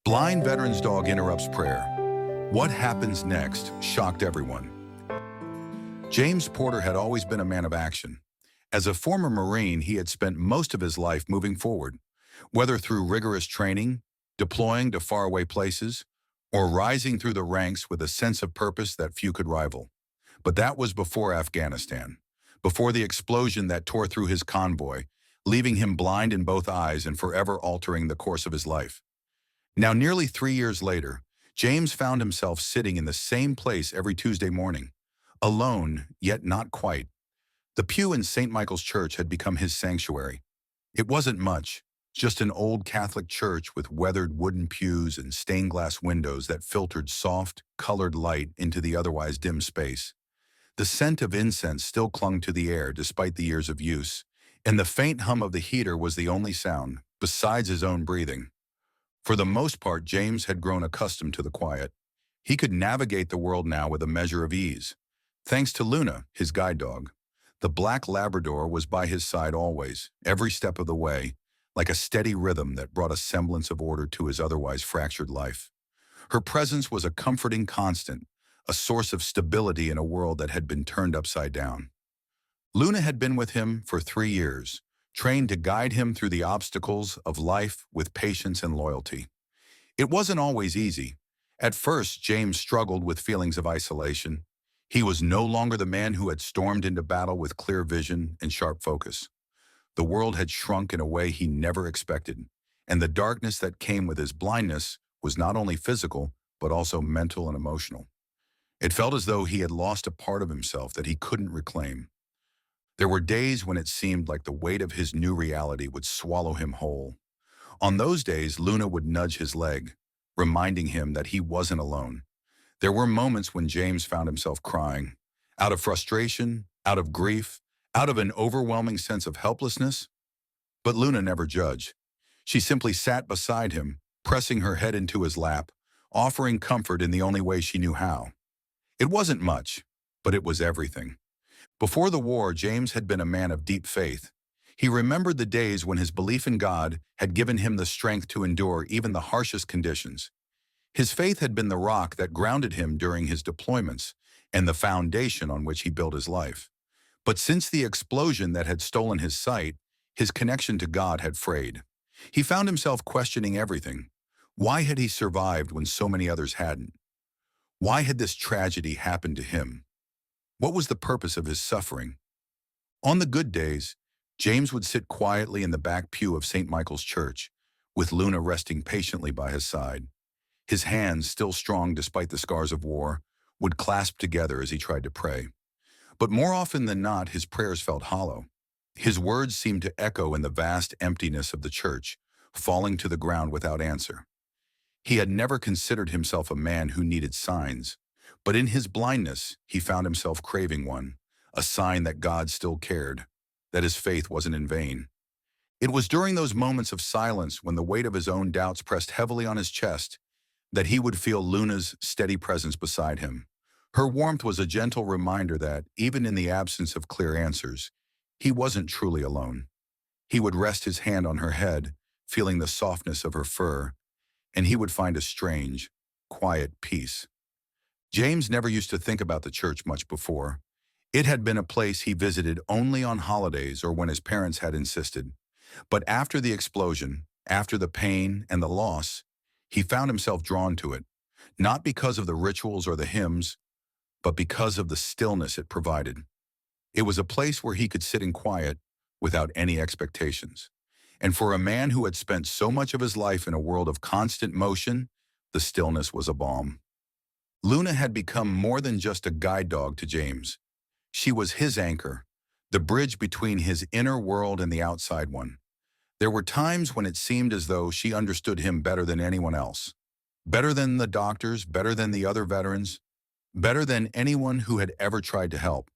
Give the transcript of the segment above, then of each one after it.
Blind veteran's dog interrupts prayer. What happens next shocked everyone. James Porter had always been a man of action. As a former Marine, he had spent most of his life moving forward, whether through rigorous training, deploying to faraway places, or rising through the ranks with a sense of purpose that few could rival. But that was before Afghanistan, before the explosion that tore through his convoy, leaving him blind in both eyes and forever altering the course of his life. Now, nearly 3 years later, James found himself sitting in the same place every Tuesday morning, alone, yet not quite. The pew in St. Michael's Church had become his sanctuary. It wasn't much, just an old Catholic church with weathered wooden pews and stained glass windows that filtered soft, colored light into the otherwise dim space. The scent of incense still clung to the air despite the years of use, and the faint hum of the heater was the only sound, besides his own breathing. For the most part, James had grown accustomed to the quiet. He could navigate the world now with a measure of ease. Thanks to Luna, his guide dog. The black Labrador was by his side always, every step of the way, like a steady rhythm that brought a semblance of order to his otherwise fractured life. Her presence was a comforting constant, a source of stability in a world that had been turned upside down. Luna had been with him for 3 years, trained to guide him through the obstacles of life with patience and loyalty. It wasn't always easy. At first, James struggled with feelings of isolation. He was no longer the man who had stormed into battle with clear vision and sharp focus. The world had shrunk in a way he never expected, and the darkness that came with his blindness was not only physical, but also mental and emotional. It felt as though he had lost a part of himself that he couldn't reclaim. There were days when it seemed like the weight of his new reality would swallow him whole. On those days, Luna would nudge his leg, reminding him that he wasn't alone. There were moments when James found himself crying, out of frustration, out of grief, out of an overwhelming sense of helplessness. But Luna never judged. She simply sat beside him, pressing her head into his lap, offering comfort in the only way she knew how. It wasn't much, but it was everything. Before the war, James had been a man of deep faith. He remembered the days when his belief in God had given him the strength to endure even the harshest conditions. His faith had been the rock that grounded him during his deployments and the foundation on which he built his life. But since the explosion that had stolen his sight, his connection to God had frayed. He found himself questioning everything. Why had he survived when so many others hadn't? Why had this tragedy happened to him? What was the purpose of his suffering? On the good days, James would sit quietly in the back pew of St. Michael's Church, with Luna resting patiently by his side. His hands, still strong despite the scars of war, would clasp together as he tried to pray. But more often than not, his prayers felt hollow. His words seemed to echo in the vast emptiness of the church, falling to the ground without answer. He had never considered himself a man who needed signs, but in his blindness, he found himself craving one, a sign that God still cared, that his faith wasn't in vain. It was during those moments of silence, when the weight of his own doubts pressed heavily on his chest, that he would feel Luna's steady presence beside him. Her warmth was a gentle reminder that, even in the absence of clear answers, he wasn't truly alone. He would rest his hand on her head, feeling the softness of her fur, and he would find a strange, quiet peace. James never used to think about the church much before. It had been a place he visited only on holidays or when his parents had insisted. But after the explosion, after the pain and the loss, he found himself drawn to it, not because of the rituals or the hymns, but because of the stillness it provided. It was a place where he could sit in quiet without any expectations. And for a man who had spent so much of his life in a world of constant motion, the stillness was a balm. Luna had become more than just a guide dog to James. She was his anchor, the bridge between his inner world and the outside one. There were times when it seemed as though she understood him better than anyone else. Better than the doctors, better than the other veterans, better than anyone who had ever tried to help.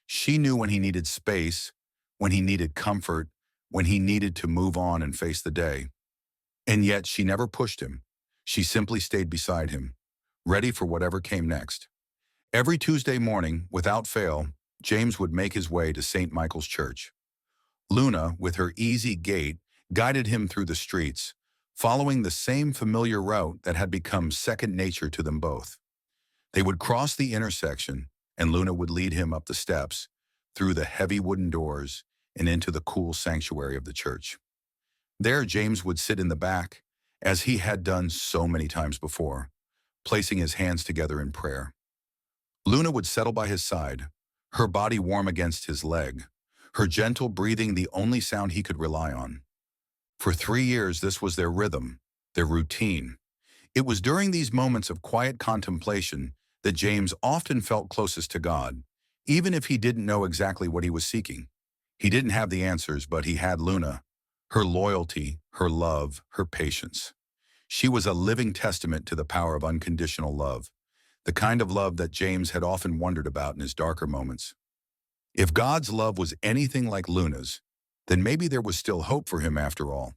She knew when he needed space, when he needed comfort, when he needed to move on and face the day. And yet she never pushed him. She simply stayed beside him, ready for whatever came next. Every Tuesday morning, without fail, James would make his way to St. Michael's Church. Luna, with her easy gait, guided him through the streets, following the same familiar route that had become second nature to them both. They would cross the intersection, and Luna would lead him up the steps, through the heavy wooden doors, and into the cool sanctuary of the church. There, James would sit in the back, as he had done so many times before, placing his hands together in prayer. Luna would settle by his side, her body warm against his leg, her gentle breathing the only sound he could rely on. For 3 years, this was their rhythm, their routine. It was during these moments of quiet contemplation that James often felt closest to God, even if he didn't know exactly what he was seeking. He didn't have the answers, but he had Luna, her loyalty, her love, her patience. She was a living testament to the power of unconditional love, the kind of love that James had often wondered about in his darker moments. If God's love was anything like Luna's, then maybe there was still hope for him after all.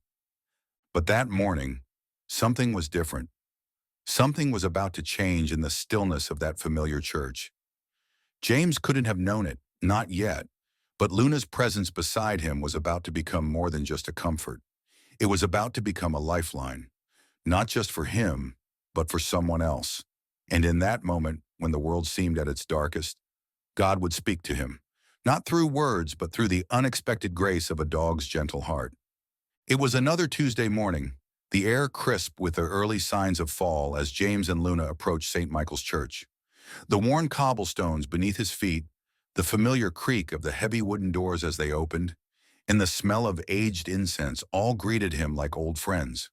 But that morning, something was different. Something was about to change in the stillness of that familiar church. James couldn't have known it, not yet, but Luna's presence beside him was about to become more than just a comfort. It was about to become a lifeline, not just for him, but for someone else. And in that moment, when the world seemed at its darkest, God would speak to him, not through words, but through the unexpected grace of a dog's gentle heart. It was another Tuesday morning, the air crisp with the early signs of fall as James and Luna approached St. Michael's Church. The worn cobblestones beneath his feet, the familiar creak of the heavy wooden doors as they opened, and the smell of aged incense all greeted him like old friends.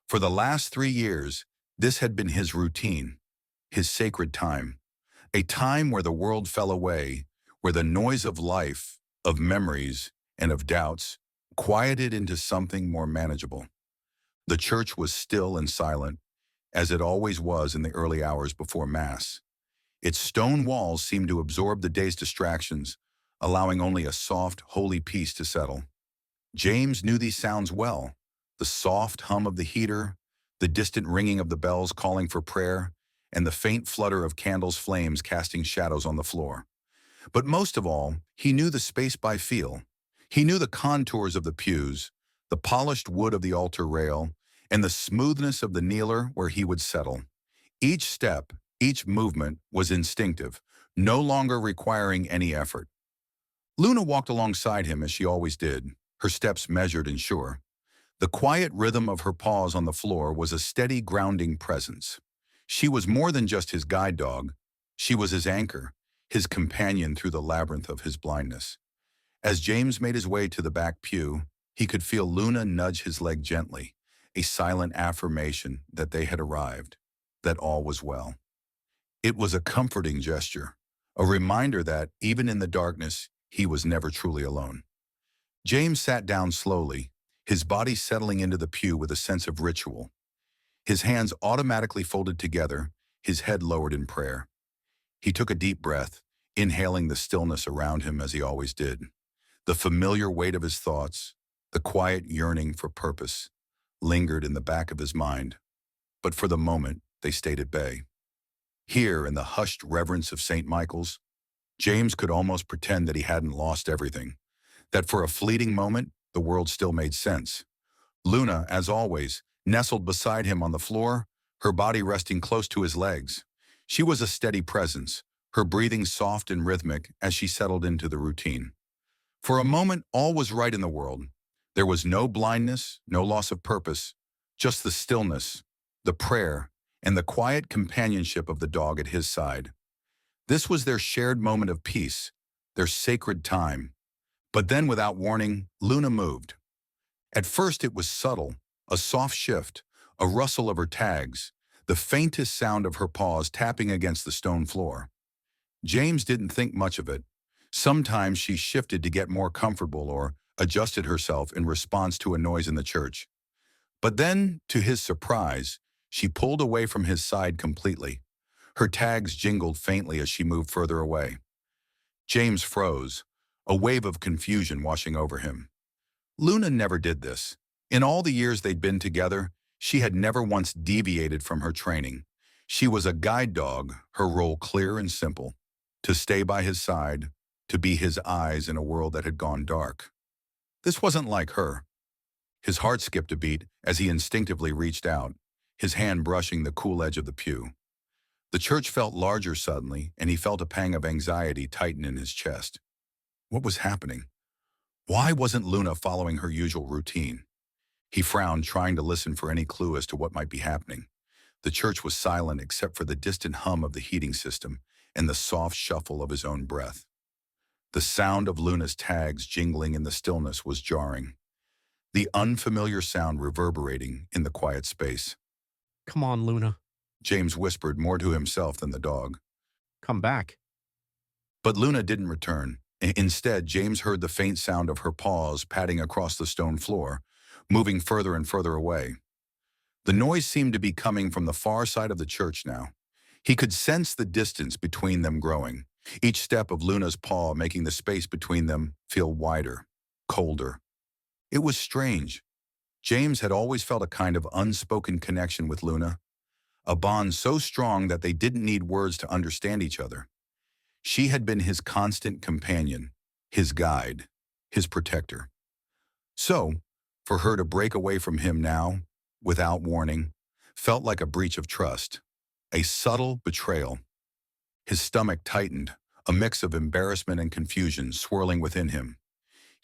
For the last 3 years, this had been his routine, his sacred time, a time where the world fell away, where the noise of life, of memories, and of doubts quieted into something more manageable. The church was still and silent, as it always was in the early hours before Mass. Its stone walls seemed to absorb the day's distractions, allowing only a soft, holy peace to settle. James knew these sounds well, the soft hum of the heater, the distant ringing of the bells calling for prayer, and the faint flutter of candles' flames casting shadows on the floor. But most of all, he knew the space by feel. He knew the contours of the pews, the polished wood of the altar rail, and the smoothness of the kneeler where he would settle. Each step, each movement was instinctive, no longer requiring any effort. Luna walked alongside him as she always did, her steps measured and sure. The quiet rhythm of her paws on the floor was a steady, grounding presence. She was more than just his guide dog. She was his anchor, his companion through the labyrinth of his blindness. As James made his way to the back pew, he could feel Luna nudge his leg gently, a silent affirmation that they had arrived, that all was well. It was a comforting gesture, a reminder that, even in the darkness, he was never truly alone. James sat down slowly, his body settling into the pew with a sense of ritual. His hands automatically folded together, his head lowered in prayer. He took a deep breath, inhaling the stillness around him as he always did. The familiar weight of his thoughts, the quiet yearning for purpose, lingered in the back of his mind, but for the moment they stayed at bay. Here, in the hushed reverence of St. Michael's, James could almost pretend that he hadn't lost everything, that for a fleeting moment, the world still made sense. Luna, as always, nestled beside him on the floor, her body resting close to his legs. She was a steady presence, her breathing soft and rhythmic as she settled into the routine. For a moment, all was right in the world. There was no blindness, no loss of purpose, just the stillness, the prayer, and the quiet companionship of the dog at his side. This was their shared moment of peace, their sacred time. But then, without warning, Luna moved. At first it was subtle, a soft shift, a rustle of her tags, the faintest sound of her paws tapping against the stone floor. James didn't think much of it. Sometimes she shifted to get more comfortable or adjusted herself in response to a noise in the church. But then, to his surprise, she pulled away from his side completely. Her tags jingled faintly as she moved further away. James froze, a wave of confusion washing over him. Luna never did this. In all the years they'd been together, she had never once deviated from her training. She was a guide dog, her role clear and simple: to stay by his side, to be his eyes in a world that had gone dark. This wasn't like her. His heart skipped a beat as he instinctively reached out, his hand brushing the cool edge of the pew. The church felt larger suddenly, and he felt a pang of anxiety tighten in his chest. What was happening? Why wasn't Luna following her usual routine? He frowned, trying to listen for any clue as to what might be happening. The church was silent except for the distant hum of the heating system and the soft shuffle of his own breath. The sound of Luna's tags jingling in the stillness was jarring, the unfamiliar sound reverberating in the quiet space. Come on, Luna. James whispered, more to himself than the dog. Come back. But Luna didn't return. Instead, James heard the faint sound of her paws padding across the stone floor, moving further and further away. The noise seemed to be coming from the far side of the church now. He could sense the distance between them growing, each step of Luna's paw making the space between them feel wider, colder. It was strange. James had always felt a kind of unspoken connection with Luna, a bond so strong that they didn't need words to understand each other. She had been his constant companion, his guide, his protector. So, for her to break away from him now, without warning, felt like a breach of trust, a subtle betrayal. His stomach tightened, a mix of embarrassment and confusion swirling within him.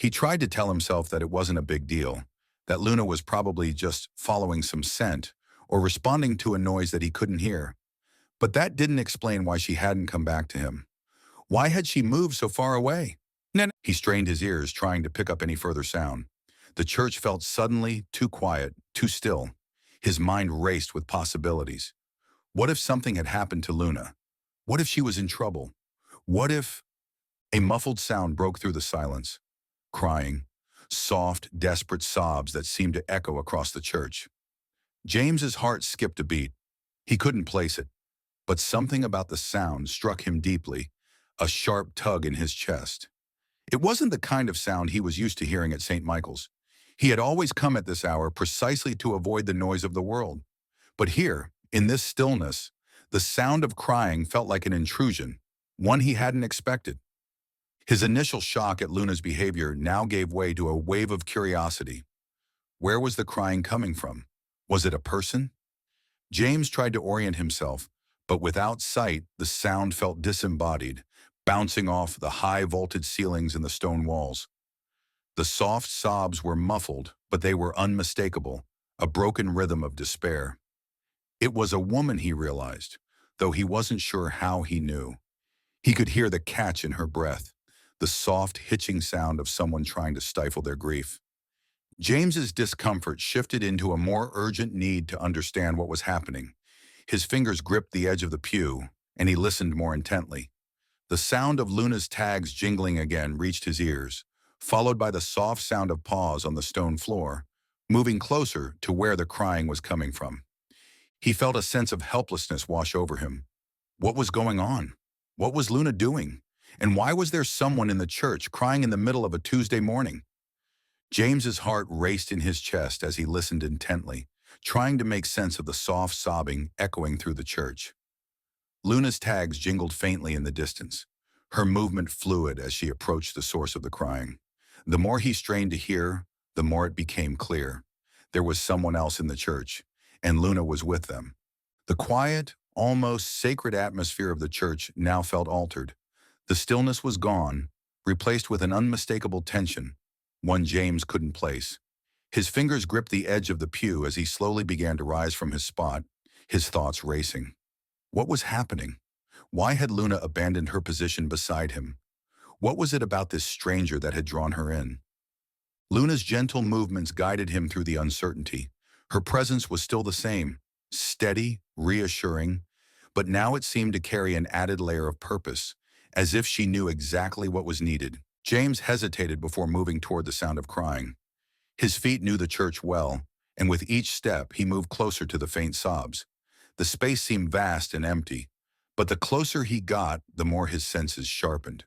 He tried to tell himself that it wasn't a big deal, that Luna was probably just following some scent or responding to a noise that he couldn't hear. But that didn't explain why she hadn't come back to him. Why had she moved so far away? He strained his ears, trying to pick up any further sound. The church felt suddenly too quiet, too still. His mind raced with possibilities. What if something had happened to Luna? What if she was in trouble? What if... A muffled sound broke through the silence. Crying. Soft, desperate sobs that seemed to echo across the church. James's heart skipped a beat. He couldn't place it. But something about the sound struck him deeply, a sharp tug in his chest. It wasn't the kind of sound he was used to hearing at St. Michael's. He had always come at this hour precisely to avoid the noise of the world. But here, in this stillness, the sound of crying felt like an intrusion, one he hadn't expected. His initial shock at Luna's behavior now gave way to a wave of curiosity. Where was the crying coming from? Was it a person? James tried to orient himself, but without sight, the sound felt disembodied, bouncing off the high vaulted ceilings and the stone walls. The soft sobs were muffled, but they were unmistakable, a broken rhythm of despair. It was a woman, he realized, though he wasn't sure how he knew. He could hear the catch in her breath, the soft, hitching sound of someone trying to stifle their grief. James's discomfort shifted into a more urgent need to understand what was happening. His fingers gripped the edge of the pew, and he listened more intently. The sound of Luna's tags jingling again reached his ears, followed by the soft sound of paws on the stone floor, moving closer to where the crying was coming from. He felt a sense of helplessness wash over him. What was going on? What was Luna doing? And why was there someone in the church crying in the middle of a Tuesday morning? James's heart raced in his chest as he listened intently, trying to make sense of the soft sobbing echoing through the church. Luna's tags jingled faintly in the distance, her movement fluid as she approached the source of the crying. The more he strained to hear, the more it became clear. There was someone else in the church, and Luna was with them. The quiet, almost sacred atmosphere of the church now felt altered. The stillness was gone, replaced with an unmistakable tension, one James couldn't place. His fingers gripped the edge of the pew as he slowly began to rise from his spot, his thoughts racing. What was happening? Why had Luna abandoned her position beside him? What was it about this stranger that had drawn her in? Luna's gentle movements guided him through the uncertainty. Her presence was still the same, steady, reassuring, but now it seemed to carry an added layer of purpose, as if she knew exactly what was needed. James hesitated before moving toward the sound of crying. His feet knew the church well, and with each step he moved closer to the faint sobs. The space seemed vast and empty, but the closer he got, the more his senses sharpened.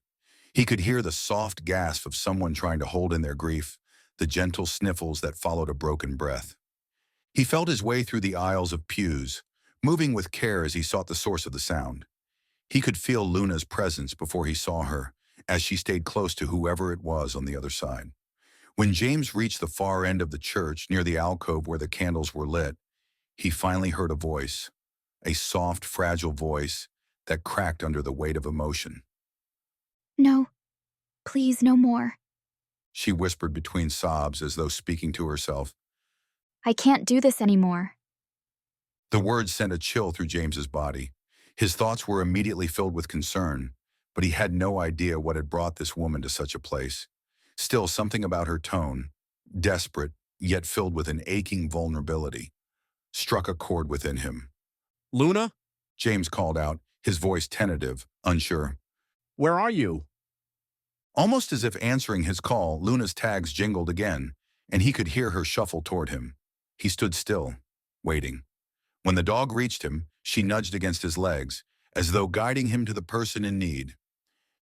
He could hear the soft gasp of someone trying to hold in their grief, the gentle sniffles that followed a broken breath. He felt his way through the aisles of pews, moving with care as he sought the source of the sound. He could feel Luna's presence before he saw her, as she stayed close to whoever it was on the other side. When James reached the far end of the church near the alcove where the candles were lit, he finally heard a voice, a soft, fragile voice that cracked under the weight of emotion. No, please, no more. She whispered between sobs as though speaking to herself. I can't do this anymore. The words sent a chill through James's body. His thoughts were immediately filled with concern, but he had no idea what had brought this woman to such a place. Still, something about her tone, desperate yet filled with an aching vulnerability, struck a chord within him. Luna? James called out, his voice tentative, unsure. Where are you? Almost as if answering his call, Luna's tags jingled again, and he could hear her shuffle toward him. He stood still, waiting. When the dog reached him, she nudged against his legs, as though guiding him to the person in need.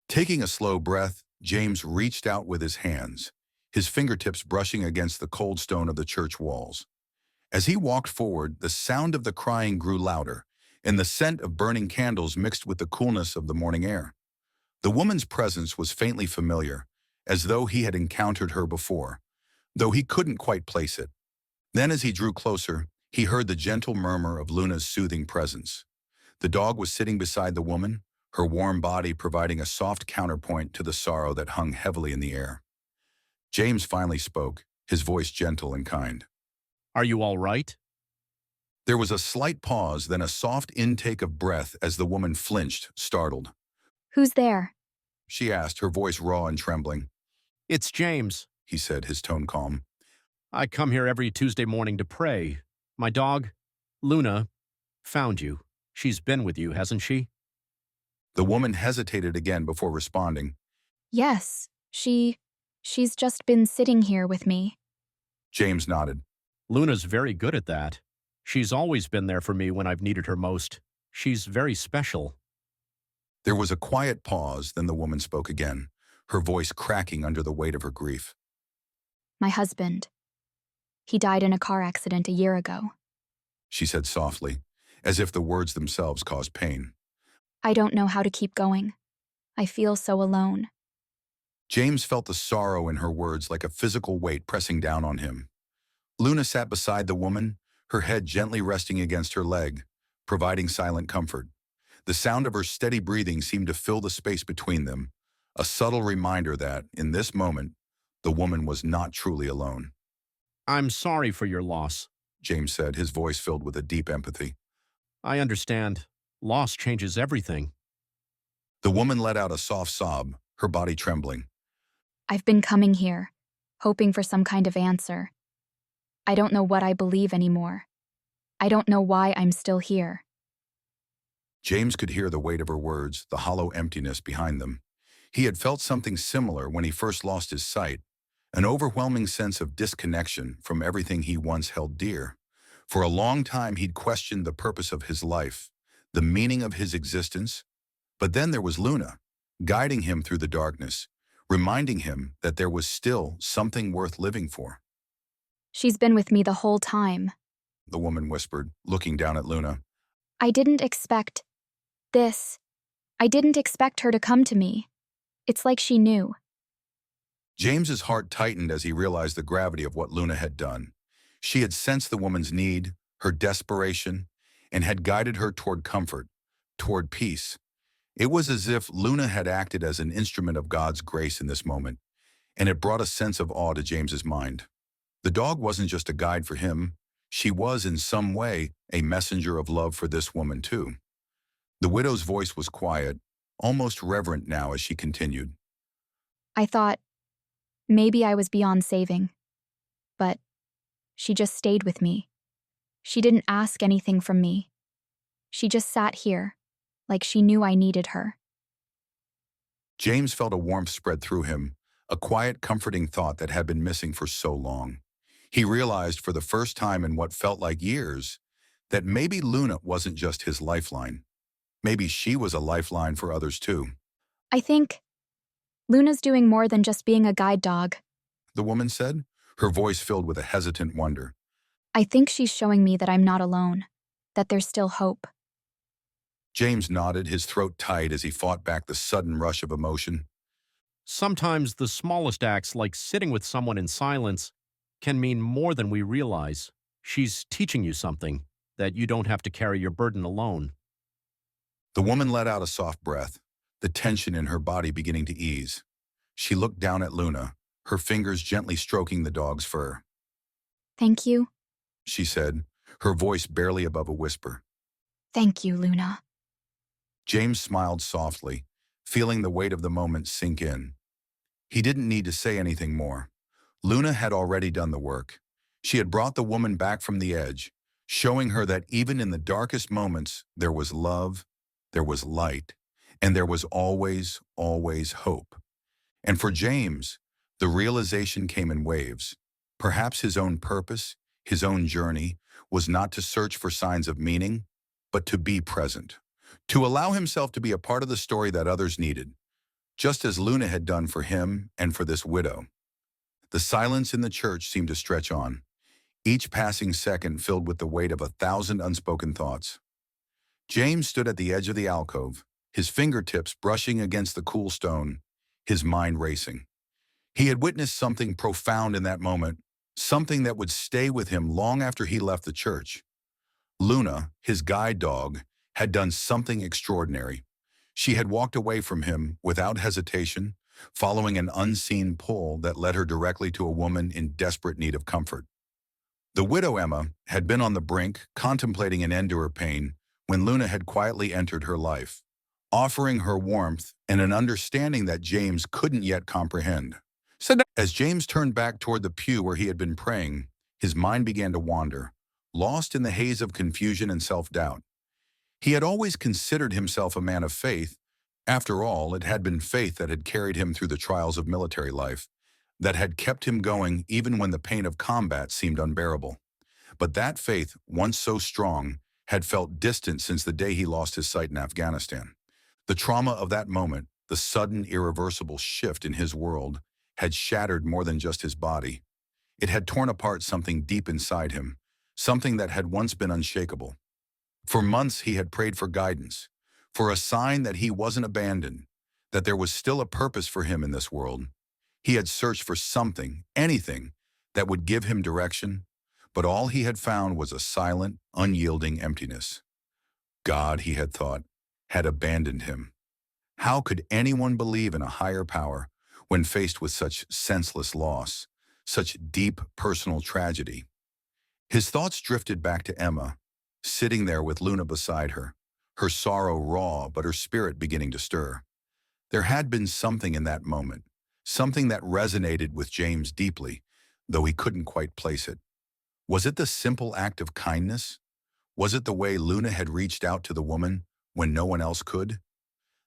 Taking a slow breath, James reached out with his hands, his fingertips brushing against the cold stone of the church walls. As he walked forward, the sound of the crying grew louder, and the scent of burning candles mixed with the coolness of the morning air. The woman's presence was faintly familiar, as though he had encountered her before, though he couldn't quite place it. Then as he drew closer, he heard the gentle murmur of Luna's soothing presence. The dog was sitting beside the woman, her warm body providing a soft counterpoint to the sorrow that hung heavily in the air. James finally spoke, his voice gentle and kind. Are you all right? There was a slight pause, then a soft intake of breath as the woman flinched, startled. Who's there? She asked, her voice raw and trembling. It's James. He said, his tone calm. I come here every Tuesday morning to pray. My dog, Luna, found you. She's been with you, hasn't she? The woman hesitated again before responding. Yes, she's just been sitting here with me. James nodded. Luna's very good at that. She's always been there for me when I've needed her most. She's very special. There was a quiet pause, then the woman spoke again, her voice cracking under the weight of her grief. My husband. He died in a car accident a year ago. She said softly, as if the words themselves caused pain. I don't know how to keep going. I feel so alone. James felt the sorrow in her words like a physical weight pressing down on him. Luna sat beside the woman, her head gently resting against her leg, providing silent comfort. The sound of her steady breathing seemed to fill the space between them, a subtle reminder that, in this moment, the woman was not truly alone. I'm sorry for your loss. James said, his voice filled with a deep empathy. I understand. Loss changes everything. The woman let out a soft sob, her body trembling. I've been coming here, hoping for some kind of answer. I don't know what I believe anymore. I don't know why I'm still here. James could hear the weight of her words, the hollow emptiness behind them. He had felt something similar when he first lost his sight, an overwhelming sense of disconnection from everything he once held dear. For a long time he'd questioned the purpose of his life, the meaning of his existence. But then there was Luna, guiding him through the darkness, reminding him that there was still something worth living for. She's been with me the whole time. The woman whispered, looking down at Luna. I didn't expect this. I didn't expect her to come to me. It's like she knew. James's heart tightened as he realized the gravity of what Luna had done. She had sensed the woman's need, her desperation, and had guided her toward comfort, toward peace. It was as if Luna had acted as an instrument of God's grace in this moment, and it brought a sense of awe to James's mind. The dog wasn't just a guide for him. She was, in some way, a messenger of love for this woman, too. The widow's voice was quiet, almost reverent now as she continued. I thought maybe I was beyond saving. But she just stayed with me. She didn't ask anything from me. She just sat here, like she knew I needed her. James felt a warmth spread through him, a quiet, comforting thought that had been missing for so long. He realized for the first time in what felt like years that maybe Luna wasn't just his lifeline. Maybe she was a lifeline for others too. I think Luna's doing more than just being a guide dog. The woman said, her voice filled with a hesitant wonder. I think she's showing me that I'm not alone, that there's still hope. James nodded, his throat tight as he fought back the sudden rush of emotion. Sometimes the smallest acts, like sitting with someone in silence, can mean more than we realize. She's teaching you something, that you don't have to carry your burden alone. The woman let out a soft breath, the tension in her body beginning to ease. She looked down at Luna, her fingers gently stroking the dog's fur. Thank you. She said, her voice barely above a whisper. Thank you, Luna. James smiled softly, feeling the weight of the moment sink in. He didn't need to say anything more. Luna had already done the work. She had brought the woman back from the edge, showing her that even in the darkest moments, there was love, there was light, and there was always, always hope. And for James, the realization came in waves. Perhaps his own purpose, his own journey, was not to search for signs of meaning, but to be present, to allow himself to be a part of the story that others needed, just as Luna had done for him and for this widow. The silence in the church seemed to stretch on, each passing second filled with the weight of 1,000 unspoken thoughts. James stood at the edge of the alcove, his fingertips brushing against the cool stone, his mind racing. He had witnessed something profound in that moment, something that would stay with him long after he left the church. Luna, his guide dog, had done something extraordinary. She had walked away from him without hesitation, following an unseen pull that led her directly to a woman in desperate need of comfort. The widow Emma had been on the brink, contemplating an end to her pain, when Luna had quietly entered her life, offering her warmth and an understanding that James couldn't yet comprehend. As James turned back toward the pew where he had been praying, his mind began to wander, lost in the haze of confusion and self-doubt. He had always considered himself a man of faith. After all, it had been faith that had carried him through the trials of military life, that had kept him going even when the pain of combat seemed unbearable. But that faith, once so strong, had felt distant since the day he lost his sight in Afghanistan. The trauma of that moment, the sudden, irreversible shift in his world, had shattered more than just his body. It had torn apart something deep inside him, something that had once been unshakable. For months he had prayed for guidance, for a sign that he wasn't abandoned, that there was still a purpose for him in this world. He had searched for something, anything, that would give him direction, but all he had found was a silent, unyielding emptiness. God, he had thought, had abandoned him. How could anyone believe in a higher power when faced with such senseless loss, such deep personal tragedy? His thoughts drifted back to Emma, sitting there with Luna beside her, her sorrow raw but her spirit beginning to stir. There had been something in that moment, something that resonated with James deeply, though he couldn't quite place it. Was it the simple act of kindness? Was it the way Luna had reached out to the woman when no one else could?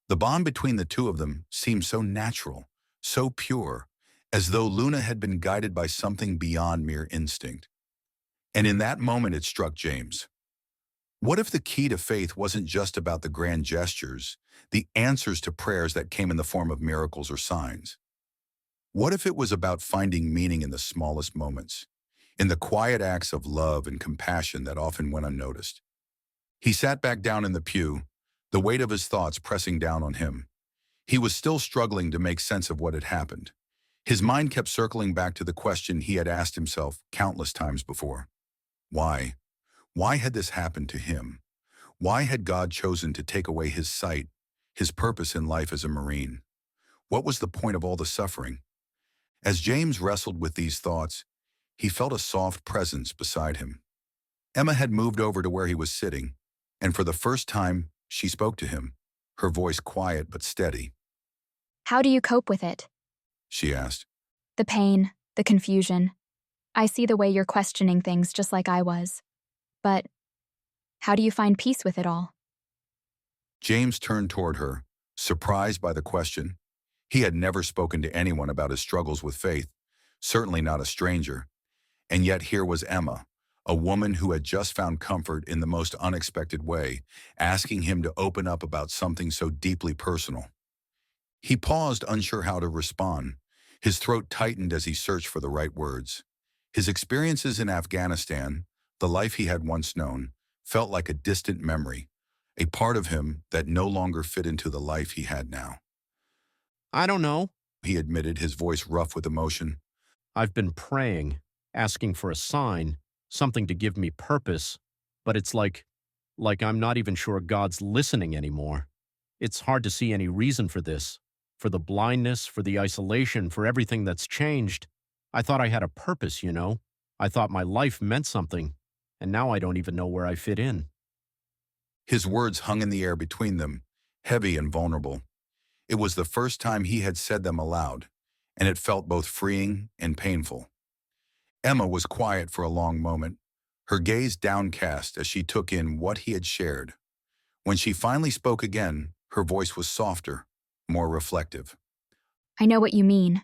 The bond between the two of them seemed so natural, so pure, as though Luna had been guided by something beyond mere instinct. And in that moment it struck James. What if the key to faith wasn't just about the grand gestures, the answers to prayers that came in the form of miracles or signs? What if it was about finding meaning in the smallest moments, in the quiet acts of love and compassion that often went unnoticed? He sat back down in the pew, the weight of his thoughts pressing down on him. He was still struggling to make sense of what had happened. His mind kept circling back to the question he had asked himself countless times before. Why? Why had this happened to him? Why had God chosen to take away his sight, his purpose in life as a Marine? What was the point of all the suffering? As James wrestled with these thoughts, he felt a soft presence beside him. Emma had moved over to where he was sitting, and for the first time, she spoke to him, her voice quiet but steady. How do you cope with it? She asked. The pain, the confusion. I see the way you're questioning things just like I was. But how do you find peace with it all? James turned toward her, surprised by the question. He had never spoken to anyone about his struggles with faith, certainly not a stranger. And yet here was Emma, a woman who had just found comfort in the most unexpected way, asking him to open up about something so deeply personal. He paused, unsure how to respond. His throat tightened as he searched for the right words. His experiences in Afghanistan, the life he had once known, felt like a distant memory, a part of him that no longer fit into the life he had now. I don't know. he admitted, his voice rough with emotion. I've been praying, asking for a sign, something to give me purpose, but it's like I'm not even sure God's listening anymore. It's hard to see any reason for this, for the blindness, for the isolation, for everything that's changed. I thought I had a purpose, you know? I thought my life meant something, and now I don't even know where I fit in. His words hung in the air between them, heavy and vulnerable. It was the first time he had said them aloud, and it felt both freeing and painful. Emma was quiet for a long moment, her gaze downcast as she took in what he had shared. When she finally spoke again, her voice was softer, more reflective. I know what you mean.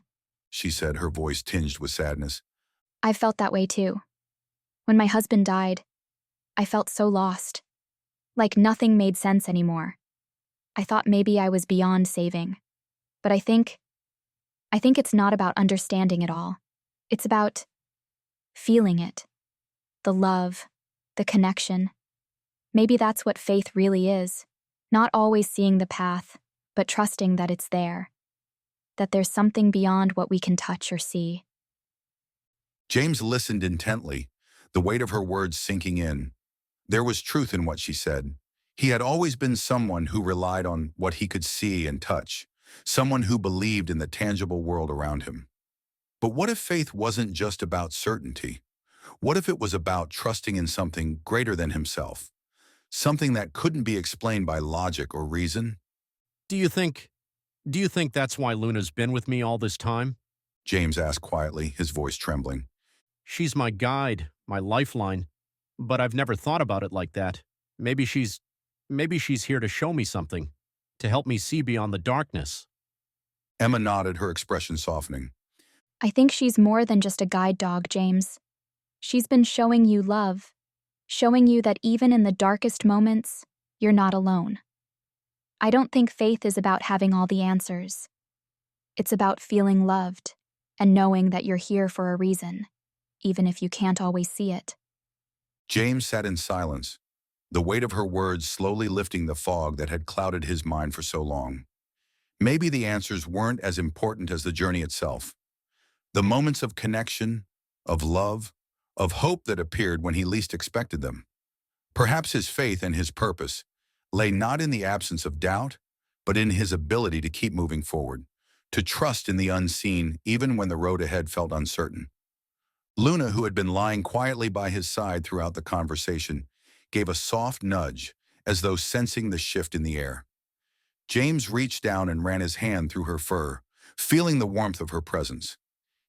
She said, her voice tinged with sadness. I felt that way too. When my husband died, I felt so lost. Like nothing made sense anymore. I thought maybe I was beyond saving. But I think it's not about understanding it all. It's about feeling it. The love, the connection. Maybe that's what faith really is. Not always seeing the path, but trusting that it's there. That there's something beyond what we can touch or see. James listened intently, the weight of her words sinking in. There was truth in what she said. He had always been someone who relied on what he could see and touch, someone who believed in the tangible world around him. But what if faith wasn't just about certainty? What if it was about trusting in something greater than himself? Something that couldn't be explained by logic or reason? Do you think do you think that's why Luna's been with me all this time? James asked quietly, his voice trembling. She's my guide, my lifeline, but I've never thought about it like that. Maybe she's maybe she's here to show me something, to help me see beyond the darkness. Emma nodded, her expression softening. I think she's more than just a guide dog, James. She's been showing you love, showing you that even in the darkest moments, you're not alone. I don't think faith is about having all the answers. It's about feeling loved and knowing that you're here for a reason, even if you can't always see it. James sat in silence, the weight of her words slowly lifting the fog that had clouded his mind for so long. Maybe the answers weren't as important as the journey itself. The moments of connection, of love, of hope that appeared when he least expected them. Perhaps his faith and his purpose lay not in the absence of doubt, but in his ability to keep moving forward, to trust in the unseen even when the road ahead felt uncertain. Luna, who had been lying quietly by his side throughout the conversation, gave a soft nudge, as though sensing the shift in the air. James reached down and ran his hand through her fur, feeling the warmth of her presence.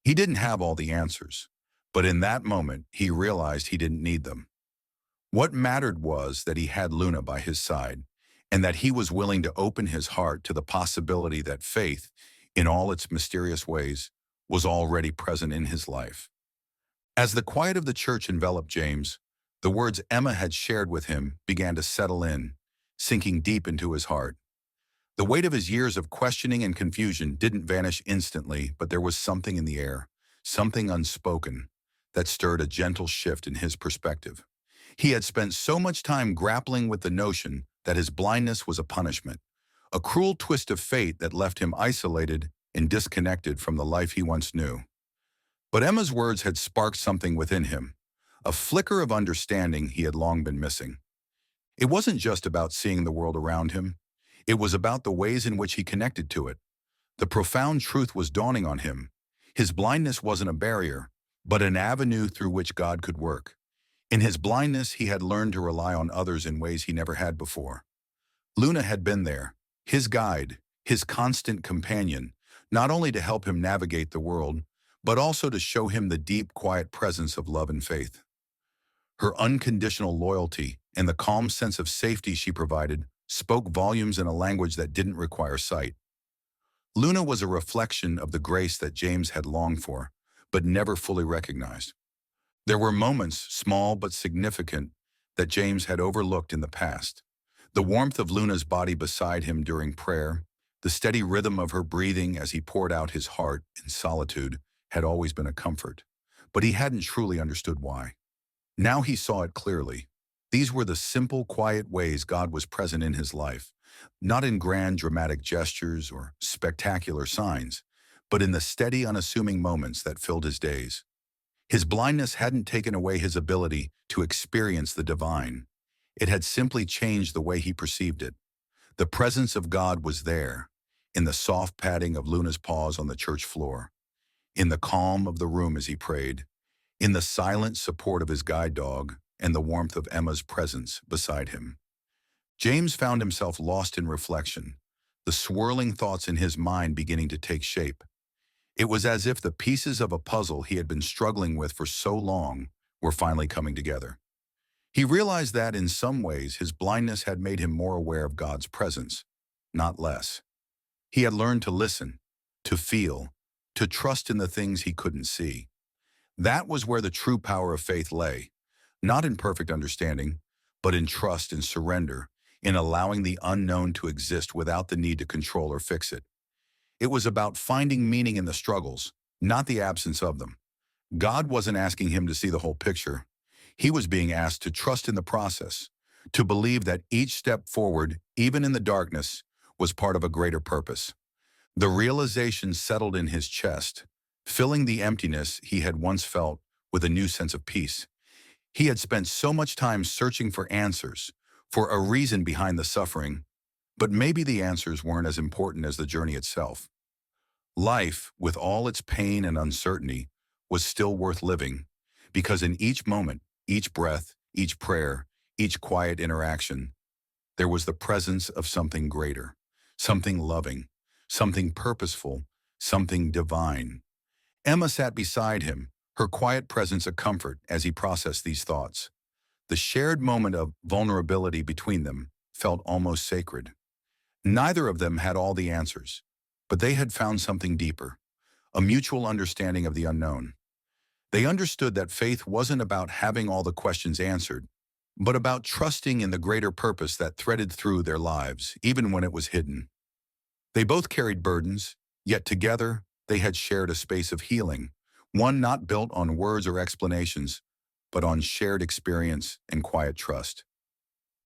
He didn't have all the answers, but in that moment, he realized he didn't need them. What mattered was that he had Luna by his side, and that he was willing to open his heart to the possibility that faith, in all its mysterious ways, was already present in his life. As the quiet of the church enveloped James, the words Emma had shared with him began to settle in, sinking deep into his heart. The weight of his years of questioning and confusion didn't vanish instantly, but there was something in the air, something unspoken, that stirred a gentle shift in his perspective. He had spent so much time grappling with the notion that his blindness was a punishment, a cruel twist of fate that left him isolated and disconnected from the life he once knew. But Emma's words had sparked something within him, a flicker of understanding he had long been missing. It wasn't just about seeing the world around him. It was about the ways in which he connected to it. The profound truth was dawning on him. His blindness wasn't a barrier, but an avenue through which God could work. In his blindness, he had learned to rely on others in ways he never had before. Luna had been there, his guide, his constant companion, not only to help him navigate the world, but also to show him the deep, quiet presence of love and faith. Her unconditional loyalty and the calm sense of safety she provided spoke volumes in a language that didn't require sight. Luna was a reflection of the grace that James had longed for, but never fully recognized. There were moments, small but significant, that James had overlooked in the past. The warmth of Luna's body beside him during prayer, the steady rhythm of her breathing as he poured out his heart in solitude had always been a comfort, but he hadn't truly understood why. Now he saw it clearly. These were the simple, quiet ways God was present in his life, not in grand, dramatic gestures or spectacular signs, but in the steady, unassuming moments that filled his days. His blindness hadn't taken away his ability to experience the divine. It had simply changed the way he perceived it. The presence of God was there, in the soft padding of Luna's paws on the church floor, in the calm of the room as he prayed, in the silent support of his guide dog, and the warmth of Emma's presence beside him. James found himself lost in reflection, the swirling thoughts in his mind beginning to take shape. It was as if the pieces of a puzzle he had been struggling with for so long were finally coming together. He realized that, in some ways, his blindness had made him more aware of God's presence, not less. He had learned to listen, to feel, to trust in the things he couldn't see. That was where the true power of faith lay, not in perfect understanding, but in trust and surrender, in allowing the unknown to exist without the need to control or fix it. It was about finding meaning in the struggles, not the absence of them. God wasn't asking him to see the whole picture. He was being asked to trust in the process, to believe that each step forward, even in the darkness, was part of a greater purpose. The realization settled in his chest, filling the emptiness he had once felt with a new sense of peace. He had spent so much time searching for answers, for a reason behind the suffering, but maybe the answers weren't as important as the journey itself. Life, with all its pain and uncertainty, was still worth living, because in each moment, each breath, each prayer, each quiet interaction, there was the presence of something greater, something loving, something purposeful, something divine. Emma sat beside him, her quiet presence a comfort as he processed these thoughts. The shared moment of vulnerability between them felt almost sacred. Neither of them had all the answers, but they had found something deeper, a mutual understanding of the unknown. They understood that faith wasn't about having all the questions answered, but about trusting in the greater purpose that threaded through their lives, even when it was hidden. They both carried burdens, yet together they had shared a space of healing, one not built on words or explanations, but on shared experience and quiet trust.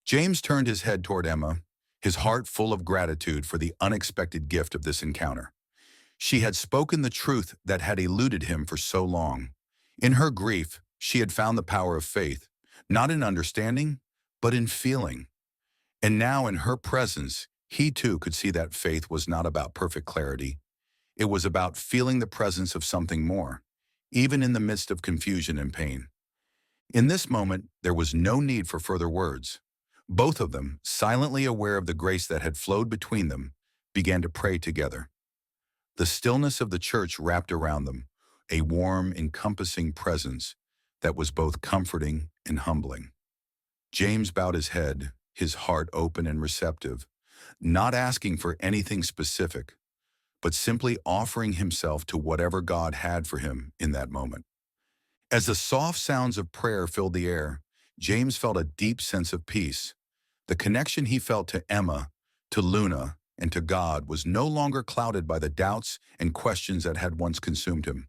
James turned his head toward Emma, his heart full of gratitude for the unexpected gift of this encounter. She had spoken the truth that had eluded him for so long. In her grief, she had found the power of faith, not in understanding, but in feeling. And now in her presence, he too could see that faith was not about perfect clarity. It was about feeling the presence of something more, even in the midst of confusion and pain. In this moment, there was no need for further words. Both of them, silently aware of the grace that had flowed between them, began to pray together. The stillness of the church wrapped around them, a warm, encompassing presence that was both comforting and humbling. James bowed his head, his heart open and receptive, not asking for anything specific, but simply offering himself to whatever God had for him in that moment. As the soft sounds of prayer filled the air, James felt a deep sense of peace. The connection he felt to Emma, to Luna, and to God was no longer clouded by the doubts and questions that had once consumed him.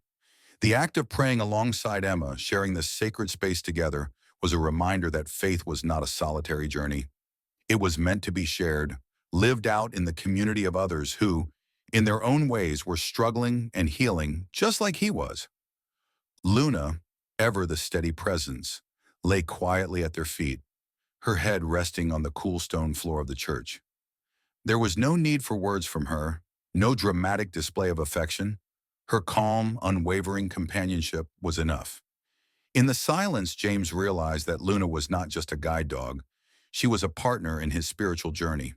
The act of praying alongside Emma, sharing this sacred space together, was a reminder that faith was not a solitary journey. It was meant to be shared, lived out in the community of others who, in their own ways, were struggling and healing just like he was. Luna, ever the steady presence, lay quietly at their feet, her head resting on the cool stone floor of the church. There was no need for words from her, no dramatic display of affection. Her calm, unwavering companionship was enough. In the silence, James realized that Luna was not just a guide dog. She was a partner in his spiritual journey.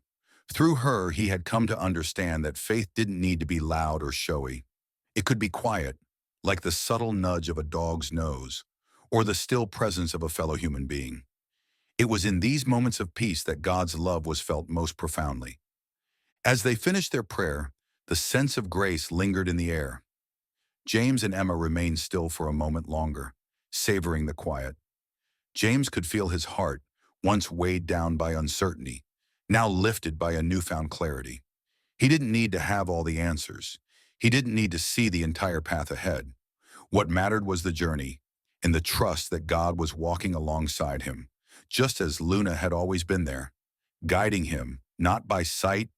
Through her, he had come to understand that faith didn't need to be loud or showy. It could be quiet, like the subtle nudge of a dog's nose, or the still presence of a fellow human being. It was in these moments of peace that God's love was felt most profoundly. As they finished their prayer, the sense of grace lingered in the air. James and Emma remained still for a moment longer, savoring the quiet. James could feel his heart, once weighed down by uncertainty, now lifted by a newfound clarity. He didn't need to have all the answers. He didn't need to see the entire path ahead. What mattered was the journey, and the trust that God was walking alongside him, just as Luna had always been there, guiding him, not by sight,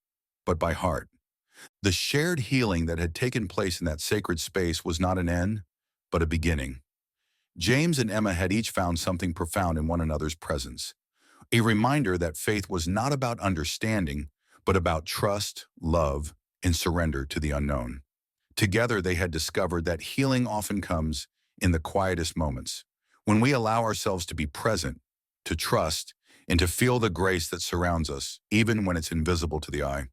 but by heart. The shared healing that had taken place in that sacred space was not an end, but a beginning. James and Emma had each found something profound in one another's presence, a reminder that faith was not about understanding, but about trust, love, and surrender to the unknown. Together, they had discovered that healing often comes in the quietest moments, when we allow ourselves to be present, to trust, and to feel the grace that surrounds us, even when it's invisible to the eye.